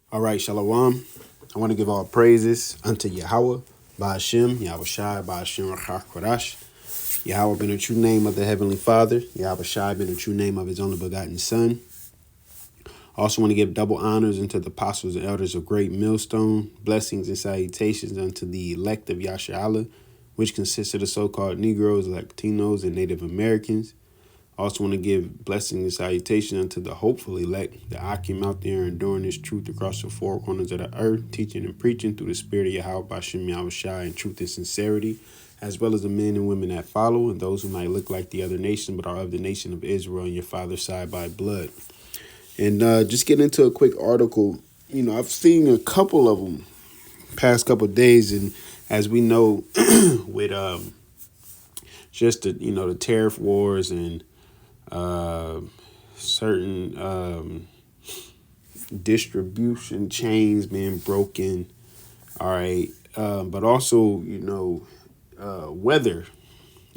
All right, Shalom. I want to give all praises unto Yahawah, BAHASHAM, YAHAWASHI, BAHASHAM, QADASH. Yahawah been the true name of the Heavenly Father. YAHAWASHI been the true name of his only begotten Son. Also want to give double honors unto the apostles and elders of Great Millstone. Blessings and salutations unto the elect of Yasharala, which consists of the so-called Negroes, Latinos, and Native Americans. Also want to give blessings and salutation unto the hopeful elect, the Akim out there enduring this truth across the four corners of the earth, teaching and preaching through the spirit of Yahawah, BAHASHAM, YAHAWASHI, in truth and sincerity, as well as the men and women that follow, and those who might look like the other nation, but are of the nation of Israel and your father's side by blood. And just getting into a quick article, I've seen a couple of them past couple of days, and as we know, with just the tariff wars and certain distribution chains being broken, all right, but also weather,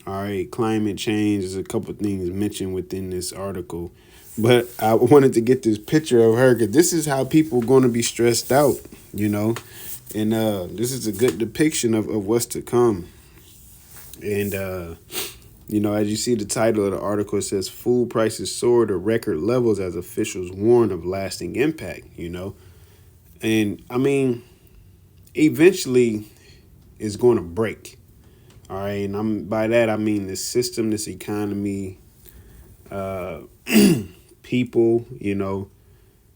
all right, climate change. There's a couple of things mentioned within this article, but I wanted to get this picture of her because this is how people are going to be stressed out, and this is a good depiction of what's to come. And as you see the title of the article, it says food prices soar to record levels as officials warn of lasting impact, And I mean, eventually it's going to break. All right. And by that, I mean this system, this economy, people,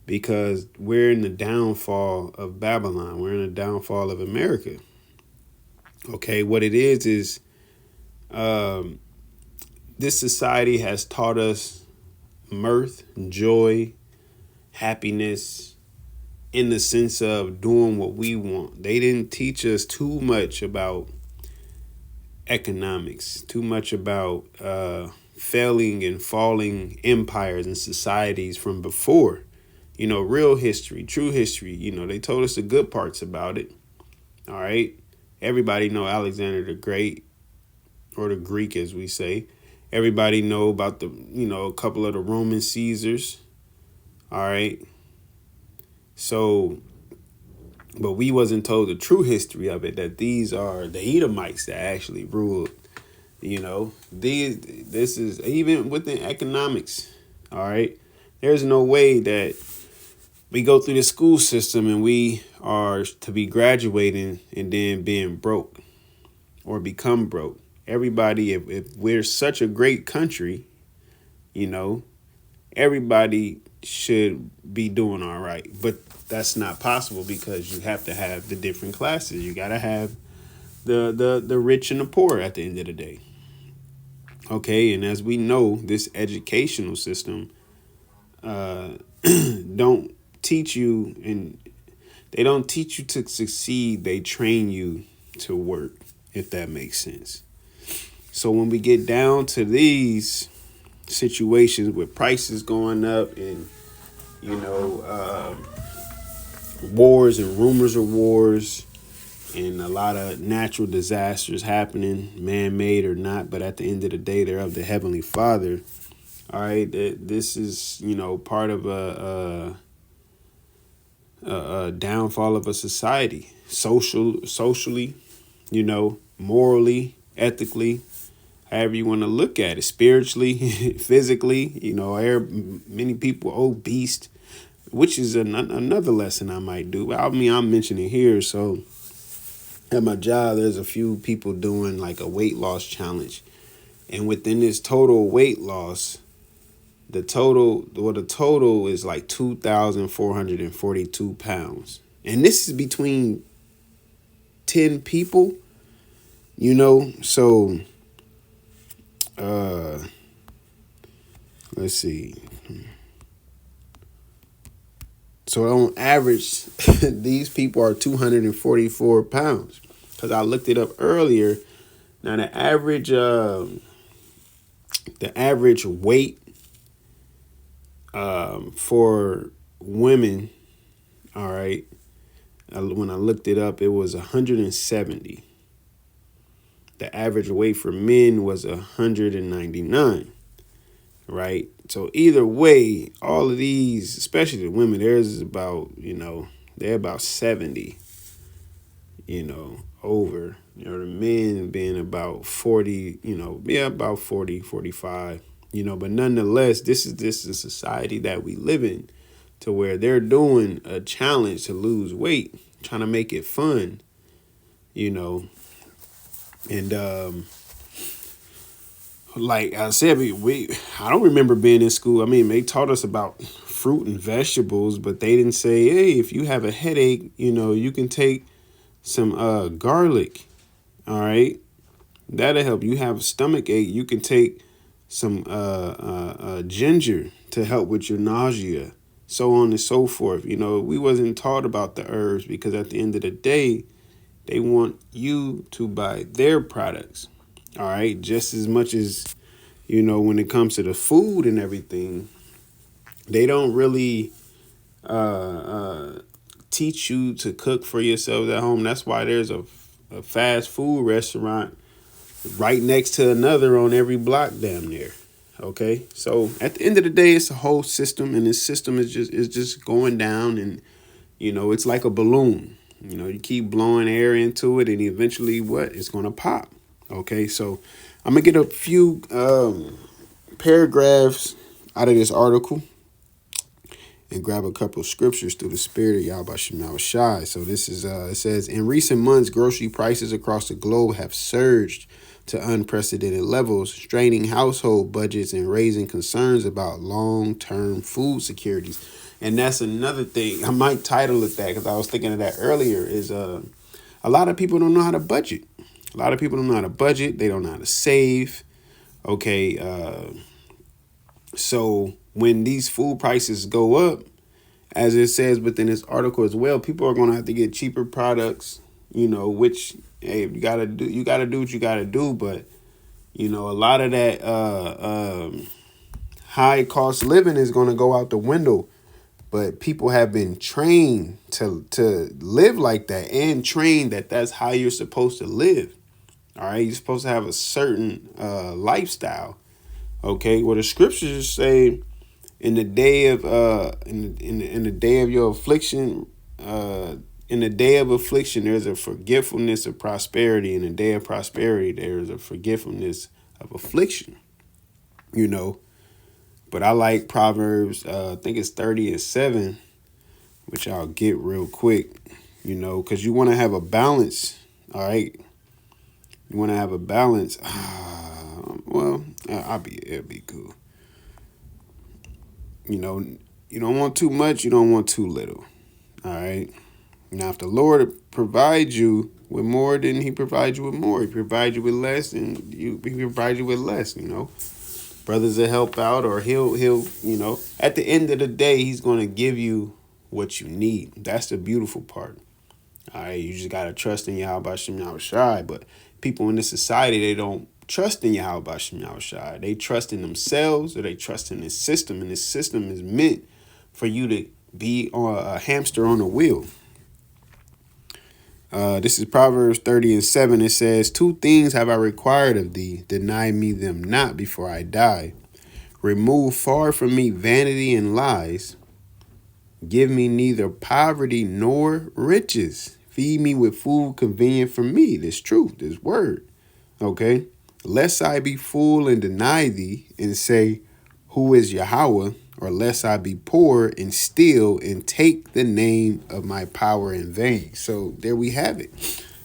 because we're in the downfall of Babylon. We're in the downfall of America. Okay. What it is this society has taught us mirth, joy, happiness in the sense of doing what we want. They didn't teach us too much about economics, too much about failing and falling empires and societies from before. Real history, true history. They told us the good parts about it. All right. Everybody know Alexander the Great, or the Greek as we say. Everybody know about a couple of the Roman Caesars. All right. So, but we wasn't told the true history of it, that these are the Edomites that actually ruled. This is even within economics. All right. There's no way that we go through the school system and we are to be graduating and then being broke or become broke. Everybody, if we're such a great country, everybody should be doing all right. But that's not possible because you have to have the different classes. You got to have the rich and the poor at the end of the day. Okay, and as we know, this educational system don't teach you, and they don't teach you to succeed. They train you to work, if that makes sense. So when we get down to these situations with prices going up and, wars and rumors of wars and a lot of natural disasters happening, man-made or not, but at the end of the day, they're of the Heavenly Father. All right, this is, part of a downfall of a society, socially, morally, ethically, however you want to look at it, spiritually, physically. Many people obese, which is another lesson I might do. I mean, I'm mentioning here. So at my job, there's a few people doing like a weight loss challenge. And within this total weight loss, the total is like 2,442 pounds. And this is between 10 people, so let's see. So on average, these people are 244 pounds. Because I looked it up earlier. Now the average weight for women, all right, when I looked it up, it was 170. The average weight for men was 199, right? So either way, all of these, especially the women, theirs is about, they're about 70, over. The men being about 40, about 40, 45, but nonetheless, this is a society that we live in, to where they're doing a challenge to lose weight, trying to make it fun, and like I said, I don't remember being in school. I mean, they taught us about fruit and vegetables, but they didn't say, hey, if you have a headache, you can take some garlic. All right, that'll help. You have a stomach ache, you can take some ginger to help with your nausea, so on and so forth. We wasn't taught about the herbs, because at the end of the day, they want you to buy their products. All right, just as much as, when it comes to the food and everything, they don't really teach you to cook for yourselves at home. That's why there's a fast food restaurant right next to another on every block damn near. Okay, so at the end of the day, it's a whole system, and this system is just going down, and it's like a balloon. You keep blowing air into it, and eventually, it's gonna pop. Okay, so I'm gonna get a few paragraphs out of this article and grab a couple of scriptures through the spirit of YAHAWASHI. So this is, it says, in recent months, grocery prices across the globe have surged to unprecedented levels, straining household budgets and raising concerns about long-term food securities. And that's another thing. I might title it that, because I was thinking of that earlier, is a lot of people don't know how to budget. A lot of people don't know how to budget. They don't know how to save. Okay, so when these food prices go up, as it says within this article as well, people are going to have to get cheaper products, which, hey, you got to do what you got to do. But, a lot of that high cost living is going to go out the window. But people have been trained to live like that, and trained that that's how you're supposed to live. All right, you're supposed to have a certain lifestyle. Okay, well, the scriptures say, in the day of in the day of your affliction, in the day of affliction, there's a forgetfulness of prosperity. In the day of prosperity, there is a forgetfulness of affliction. But I like Proverbs, I think it's 30:7, which I'll get real quick, because you want to have a balance. All right. You want to have a balance. It'll be cool. You don't want too much. You don't want too little. All right. Now, if the Lord provides you with more, then he provides you with more. He provides you with less, and he provides you with less, Brothers will help out, or he'll at the end of the day, he's going to give you what you need. That's the beautiful part. All right, you just got to trust in YAHAWASHI. But people in this society, they don't trust in YAHAWASHI. They trust in themselves, or they trust in this system. And this system is meant for you to be a hamster on a wheel. This is Proverbs 30:7. It says, 2 things have I required of thee, deny me them not before I die. Remove far from me vanity and lies. Give me neither poverty nor riches. Feed me with food convenient for me. This truth, this word. Okay. Lest I be full and deny thee and say, who is Yahweh? Or lest I be poor and steal and take the name of my power in vain. So there we have it.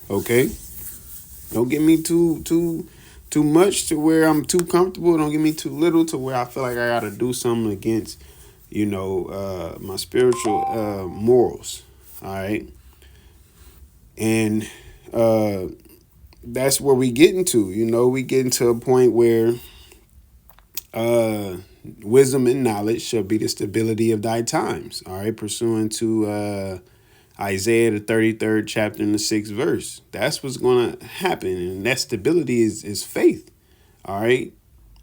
Okay. Don't get me too much to where I'm too comfortable. Don't get me too little to where I feel like I got to do something against, my spiritual morals. All right. And that's where we get into. We get into a point where wisdom and knowledge shall be the stability of thy times. All right. Pursuant to Isaiah, the 33rd chapter and the 6th verse. That's what's going to happen. And that stability is faith. All right.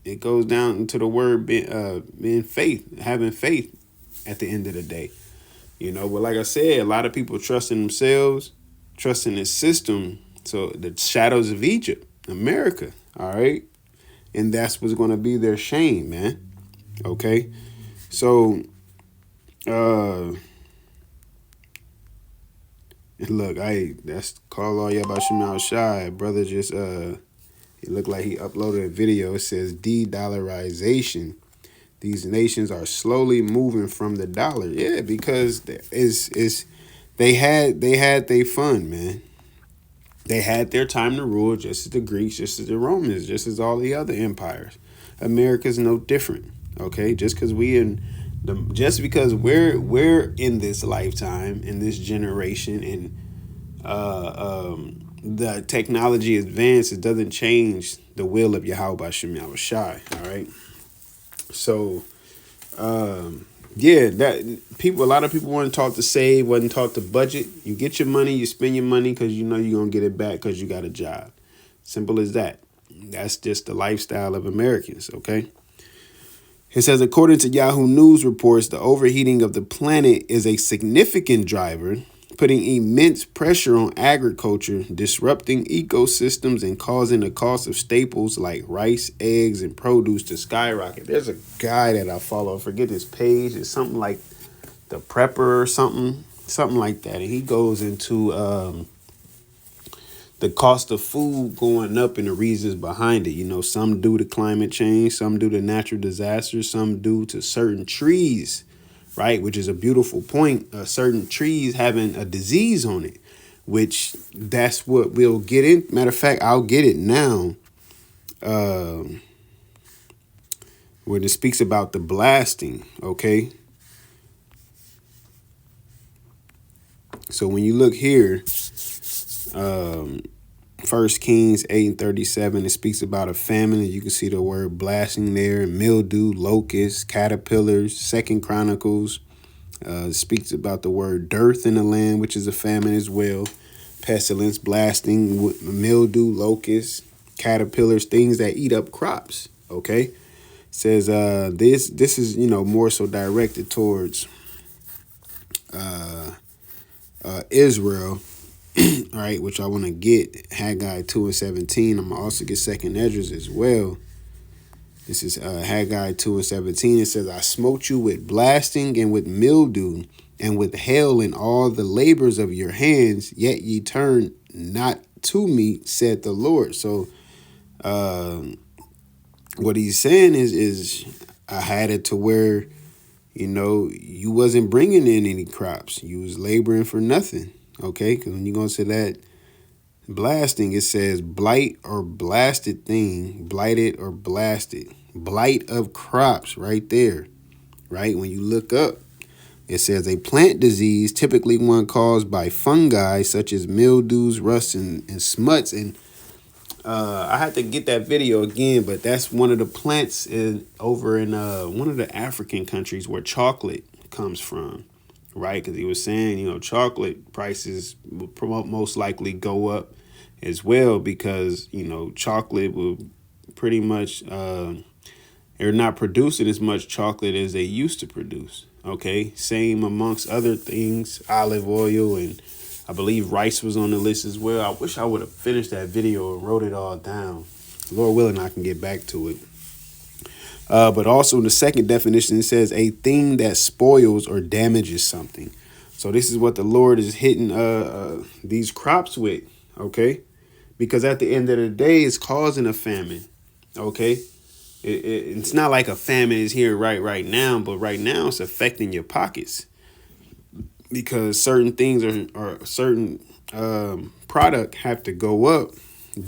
It goes down into the word being faith, having faith at the end of the day. But like I said, a lot of people trust in themselves, trust in this system. So the shadows of Egypt, America. All right. And that's what's going to be their shame, man. Okay. So Look, that's call all Yahawashim out shy. Brother just it looked like he uploaded a video. It says de-dollarization. These nations are slowly moving from the dollar. Yeah, because they had their fun, man. They had their time to rule, just as the Greeks, just as the Romans, just as all the other empires. America's no different. Okay, just because we're in this lifetime, in this generation, and the technology advances, doesn't change the will of Yahweh Bashem Yahushai. All right. So, yeah, a lot of people weren't taught to save, wasn't taught to budget. You get your money, you spend your money because you know you're gonna get it back because you got a job. Simple as that. That's just the lifestyle of Americans. Okay. It says, according to Yahoo News reports, the overheating of the planet is a significant driver, putting immense pressure on agriculture, disrupting ecosystems, and causing the cost of staples like rice, eggs, and produce to skyrocket. There's a guy that I follow, I forget his page. It's something like The Prepper or something like that. And he goes into the cost of food going up and the reasons behind it. You know, some due to climate change, some due to natural disasters, some due to certain trees, right? Which is a beautiful point. Certain trees having a disease on it, which that's what we'll get in. Matter of fact, I'll get it now. When it speaks about the blasting, okay? So when you look here, 1 Kings 8:37, it speaks about a famine, and you can see the word blasting there, and mildew, locusts, caterpillars. 2 Chronicles speaks about the word dearth in the land, which is a famine as well. Pestilence, blasting, mildew, locusts, caterpillars, things that eat up crops. Okay, it says this is, you know, more so directed towards Israel. All right, which I want to get Haggai 2:17. I'm gonna also get 2nd Esdras as well. This is Haggai 2:17. It says, I smote you with blasting and with mildew and with hail in all the labors of your hands, yet ye turn not to me, said the Lord. So what he's saying is I had it to where, you know, you wasn't bringing in any crops. You was laboring for nothing. Okay, because when you go to that blasting, it says blight or blasted thing, blighted or blasted, blight of crops right there, right? When you look up, it says a plant disease, typically one caused by fungi such as mildews, rust, and smuts. And I had to get that video again, but that's one of the plants over in one of the African countries where chocolate comes from. Right, because he was saying, you know, chocolate prices will most likely go up as well because, you know, chocolate will pretty much, they're not producing as much chocolate as they used to produce. Okay, same amongst other things, olive oil, and I believe rice was on the list as well. I wish I would have finished that video and wrote it all down. Lord willing, I can get back to it. But also in the second definition, it says a thing that spoils or damages something. So this is what the Lord is hitting these crops with, okay? Because at the end of the day, it's causing a famine, okay? It's not like a famine is here right now, but right now it's affecting your pockets because certain things or certain product have to go up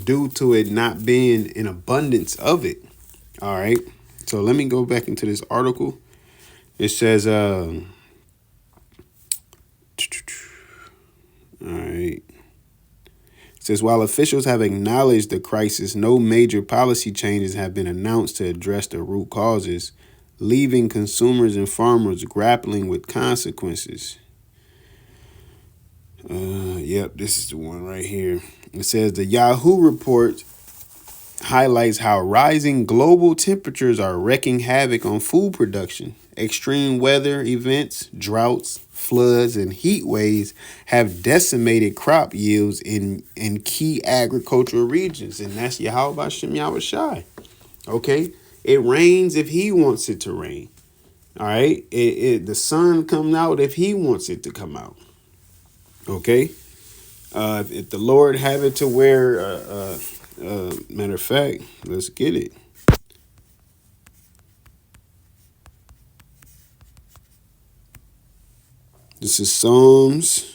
due to it not being in abundance of it, all right? So let me go back into this article. It says, all right. It says, while officials have acknowledged the crisis, no major policy changes have been announced to address the root causes, leaving consumers and farmers grappling with consequences. Yep, this is the one right here. It says the Yahoo report highlights how rising global temperatures are wreaking havoc on food production. Extreme weather events, droughts, floods, and heat waves have decimated crop yields in key agricultural regions. And that's Yahweh Bashem Yahushai. Okay? It rains if he wants it to rain. All right? The sun comes out if he wants it to come out. Okay? If the Lord have it to where, matter of fact, let's get it. This is Psalms.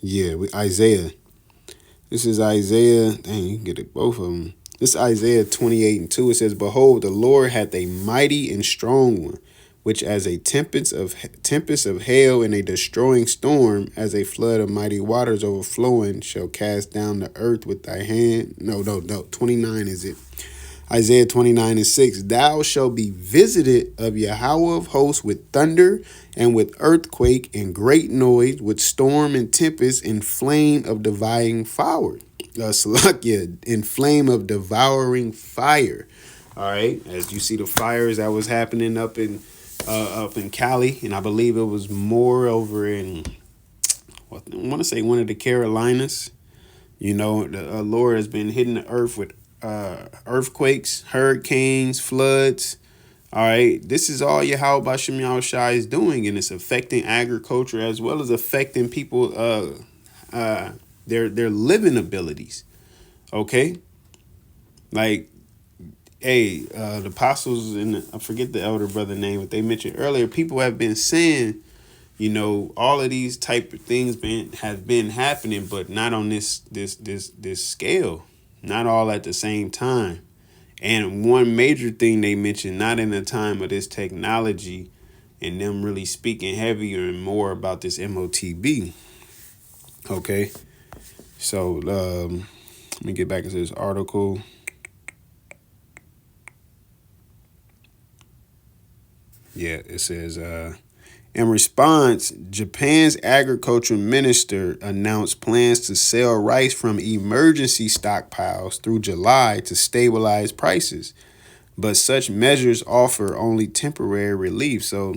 Yeah, Isaiah. This is Isaiah. Dang, you can get it, both of them. This is Isaiah 28:2. It says, "Behold, the Lord hath a mighty and strong one, which as a tempest of hail and a destroying storm, as a flood of mighty waters overflowing, shall cast down the earth with thy hand." No. 29 is it. Isaiah 29:6. "Thou shalt be visited of Yahawah of hosts with thunder and with earthquake and great noise, with storm and tempest and flame of devouring fire." In flame of devouring fire. All right, as you see the fires that was happening up in Cali, and I believe it was more over in, I want to say one of the Carolinas. You know, the Lord has been hitting the earth with earthquakes, hurricanes, floods. All right, this is all YAHAWASHI is doing, and it's affecting agriculture as well as affecting people, their living abilities. Okay, like, hey, the apostles and I forget the elder brother name, but they mentioned earlier. People have been saying, you know, all of these type of things have been happening, but not on this scale, not all at the same time. And one major thing they mentioned, not in the time of this technology and them really speaking heavier and more about this MOTB. Okay, so let me get back into this article. Yeah, it says, in response, Japan's agriculture minister announced plans to sell rice from emergency stockpiles through July to stabilize prices. But such measures offer only temporary relief. So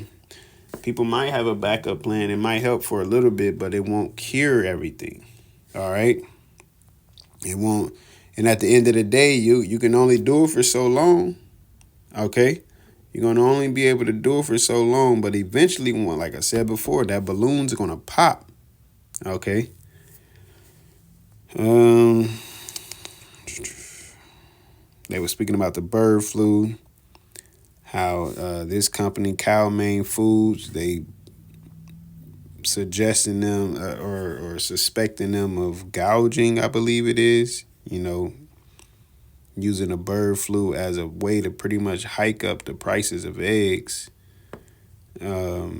people might have a backup plan. It might help for a little bit, but it won't cure everything. All right? It won't. And at the end of the day, you can only do it for so long. Okay? You're going to only be able to do it for so long, but eventually, like I said before, that balloon's going to pop. Okay? They were speaking about the bird flu, how this company, Cow-Main Foods, they suggesting them or suspecting them of gouging, I believe it is, you know, using the bird flu as a way to pretty much hike up the prices of eggs. Let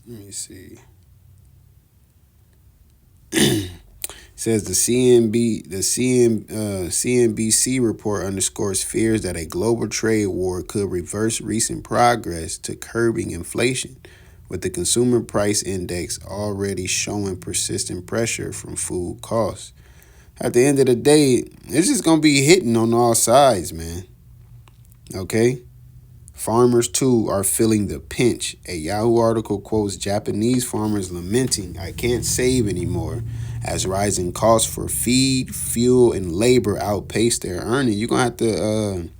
me see. Says the CNBC report underscores fears that a global trade war could reverse recent progress to curbing inflation, with the consumer price index already showing persistent pressure from food costs. At the end of the day, it's just going to be hitting on all sides, man. Okay? Farmers, too, are feeling the pinch. A Yahoo article quotes Japanese farmers lamenting, "I can't save anymore," as rising costs for feed, fuel, and labor outpace their earning. You're going to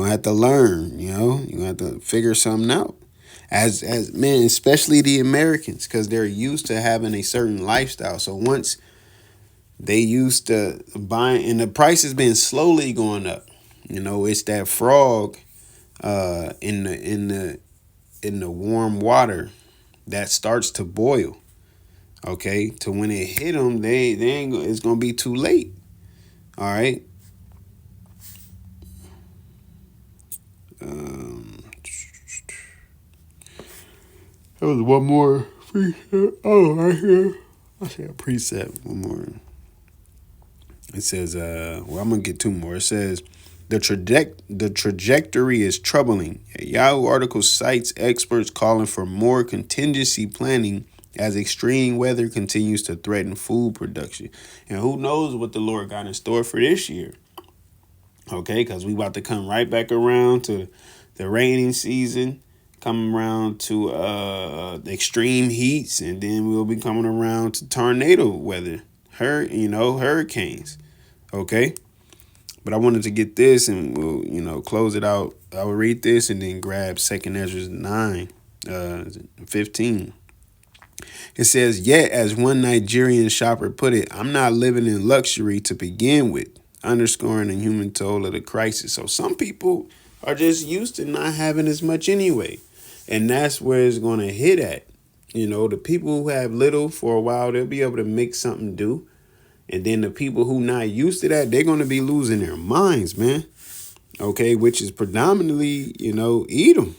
have to learn, you know? You're going to have to figure something out. As men, especially the Americans, because they're used to having a certain lifestyle. So once they used to buying, and the price has been slowly going up. You know, it's that frog in the warm water that starts to boil. Okay, to when it hit them, they ain't. It's gonna be too late. All right. There was one more precept. Oh, right here. I say a precept. One more. It says, well, I'm gonna get two more. It says, the trajectory is troubling. A Yahoo article cites experts calling for more contingency planning as extreme weather continues to threaten food production. And who knows what the Lord got in store for this year. Okay, because we about to come right back around to the raining season, coming around to the extreme heats, and then we'll be coming around to tornado weather, hurricanes. Okay, But I wanted to get this and we'll, close it out. I will read this and then grab 2nd Ezra 9, 15. It says, yet as one Nigerian shopper put it, I'm not living in luxury to begin with, underscoring the human toll of the crisis. So some people are just used to not having as much anyway. And that's where it's going to hit at. The people who have little for a while, they'll be able to make something do. And then the people who not used to that, they're going to be losing their minds, man. Okay, which is predominantly, Edom.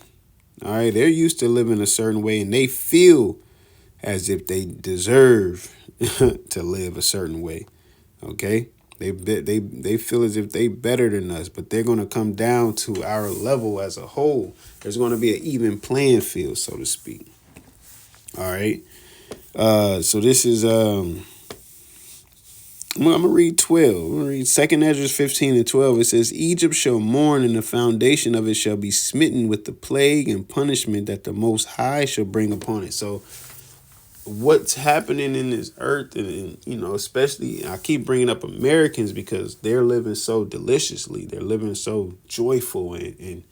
All right, they're used to living a certain way and they feel as if they deserve to live a certain way. Okay, they feel as if they better than us, but they're going to come down to our level as a whole. There's going to be an even playing field, so to speak. All right. So this is I'm gonna read 12. I'm gonna read 2nd Ezra 15 and 12. It says, Egypt shall mourn, and the foundation of it shall be smitten with the plague and punishment that the Most High shall bring upon it. So what's happening in this earth, and especially I keep bringing up Americans because they're living so deliciously. They're living so joyful and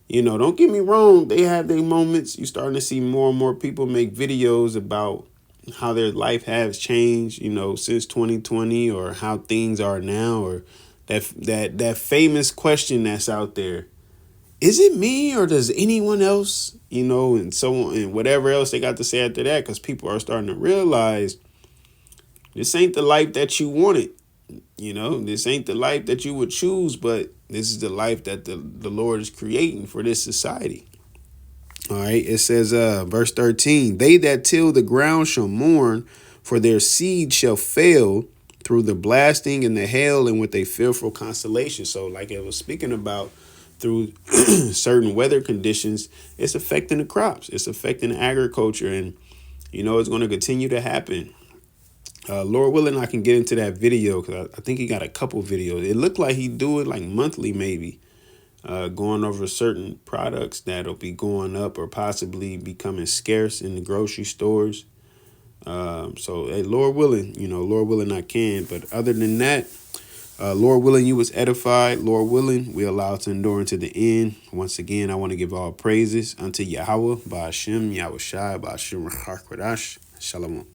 don't get me wrong, they have their moments. You're starting to see more and more people make videos about how their life has changed, since 2020, or how things are now, or that famous question that's out there. Is it me or does anyone else, and so on, and whatever else they got to say after that, because people are starting to realize this ain't the life that you wanted. This ain't the life that you would choose, but this is the life that the Lord is creating for this society. All right, it says, verse 13, they that till the ground shall mourn, for their seed shall fail through the blasting and the hail and with a fearful constellation. So like it was speaking about, through certain weather conditions, it's affecting the crops. It's affecting agriculture. And, it's going to continue to happen. Lord willing, I can get into that video because I think he got a couple videos. It looked like he do it like monthly, maybe. Going over certain products that'll be going up or possibly becoming scarce in the grocery stores. So, hey, Lord willing, I can. But other than that, Lord willing, you was edified. Lord willing, we allowed to endure into the end. Once again, I want to give all praises unto Yahawah, BAHASHAM, YAHAWASHI, BAHASHAM, QADASH. Shalom.